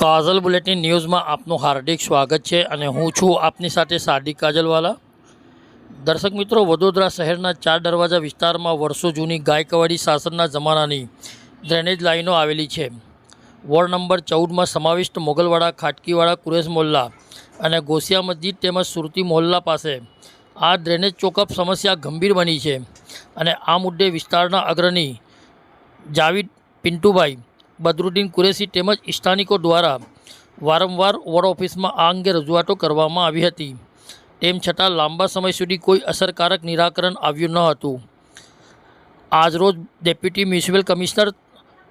કાજલ bulletin ન્યૂઝમાં આપનું હાર્દિક સ્વાગત છે અને હું છું આપની સાથે સાદિક કાજલવાલા। દર્શક મિત્રો, વડોદરા શહેરના ચાર દરવાજા વિસ્તારમાં વર્ષો જૂની ગાયકવાડી શાસનના જમાનાની ડ્રેનેજ લાઈનો આવેલી છે। વોર્ડ નંબર 14માં સમાવિષ્ટ મોગલવાડા, ખાટકીવાડા, કુરેશ મોહલ્લા અને ગોસિયા મસ્જિદ તેમજ સુરતી મોહલ્લા પાસે આ ડ્રેનેજ ચોકઅપ સમસ્યા ગંભીર બની છે અને આ મુદ્દે વિસ્તારના અગ્રણી જાવીદ પિન્ટુભાઈ, બદરુદ્દીન કુરેશી તેમજ સ્થાનિકો દ્વારા વારંવાર વોર્ડ ઓફિસમાં આ અંગે રજૂઆતો કરવામાં આવી હતી। તેમ છતાં લાંબા સમય સુધી કોઈ અસરકારક નિરાકરણ આવ્યું ન હતું। આજરોજ ડેપ્યુટી મ્યુનિસિપલ કમિશનર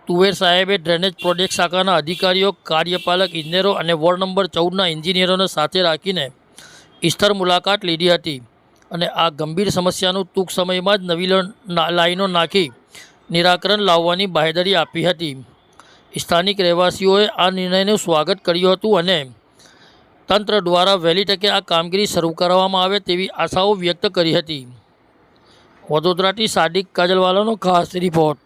તુવેર સાહેબે ડ્રેનેજ પ્રોજેક્ટ શાખાના અધિકારીઓ, કાર્યપાલક ઇજનેરો અને વોર્ડ નંબર 14ના એન્જિનિયરોને સાથે રાખીને સ્થળ મુલાકાત લીધી હતી અને આ ગંભીર સમસ્યાનું ટૂંક સમયમાં જ નવી લાઈનો નાખી નિરાકરણ લાવવાની બાંહેધરી આપી હતી। સ્થાનિક રહેવાસીઓએ આ નિર્ણયનું સ્વાગત કર્યું હતું અને તંત્ર દ્વારા વહેલી તકે આ કામગીરી શરૂ કરવામાં આવે તેવી આશાઓ વ્યક્ત કરી હતી। વડોદરાથી સાદિક કાજલવાલાનો ખાસ રિપોર્ટ।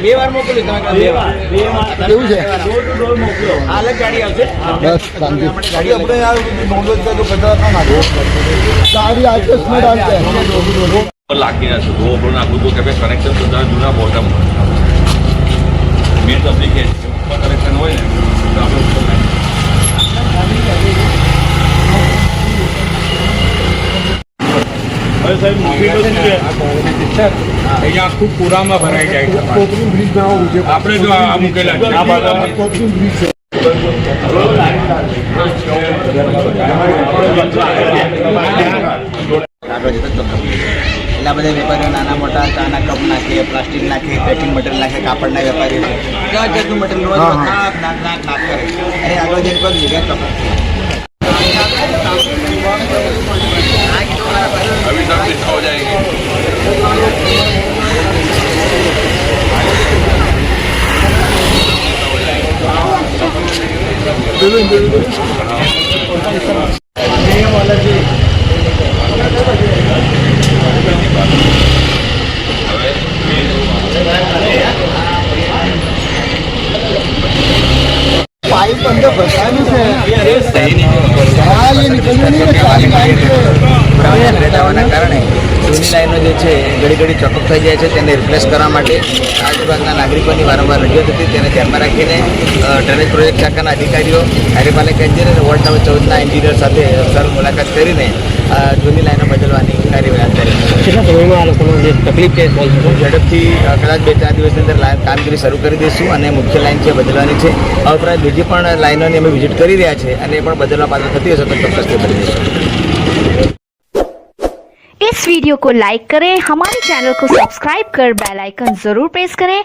બે વાર મોકલી કેવું છે? અલગ ગાડી આવશે, બસ ગાડી આપણે નોંધો તો ગાડી આવશે સ્મેડ આવશે લાગી ના છે वो अपना आपको तो कैसे कनेक्शन तो जूना बॉटम मेन पब्लिक है ऊपर कनेक्शन હોય ને તો આપણે ઉપર હવે સાહેબ મોટી તો છે અહીંયા ખૂબ પૂરામાં ભરાઈ જાય છે। કોકરી બ્રિજ બનાવવું છે આપણે જો આ મૂકેલા છે આ બાજુ કોકરી બ્રિજ છે। એટલા બધા વેપારીઓ નાના મોટા ચાના કપ નાખે, પ્લાસ્ટિક નાખે, પેકિંગ મટીરિયલ નાખે, કાપડના વેપારીઓ જાત જાતનું મટીરિયલ નાખ કરે અને આગળ જઈને કોઈ જગ્યા अभी सब कुछ हो जाएगी। पाइप अंदर फंसानी है, ये निकलने नहीं રહેવાના કારણે જૂની લાઈનો જે છે ઘડી ઘડી ચોકઅપ થઈ જાય છે। તેને રિપ્લેસ કરવા માટે આજુબાજુના નાગરિકોની વારંવાર રજૂઆત હતી। તેને ધ્યાનમાં રાખીને ડ્રેનેજ પ્રોજેક્ટ શાખાના અધિકારીઓ, કાર્યપાલક એન્જિનિયર, વોર્ડ નંબર 14ના એન્જિનિયર સાથે સ્થળ મુલાકાત કરીને જૂની લાઈનો બદલવાની કાર્યવાહી હાથ ધરી। કેટલા સમયમાં આ લોકોનો જે તકલીફ છે ઝડપથી કદાચ 2-4 દિવસની અંદર કામગીરી શરૂ કરી દઈશું અને મુખ્ય લાઈન છે બદલવાની છે। આ ઉપરાંત બીજી પણ લાઈનોની અમે વિઝિટ કરી રહ્યા છે અને એ પણ બદલવા પાત્ર થતી હશે તો ચોક્કસ તે બદલી દઈશું। इस वीडियो को लाइक करें, हमारे चैनल को सब्सक्राइब कर बेल आइकन जरूर प्रेस करें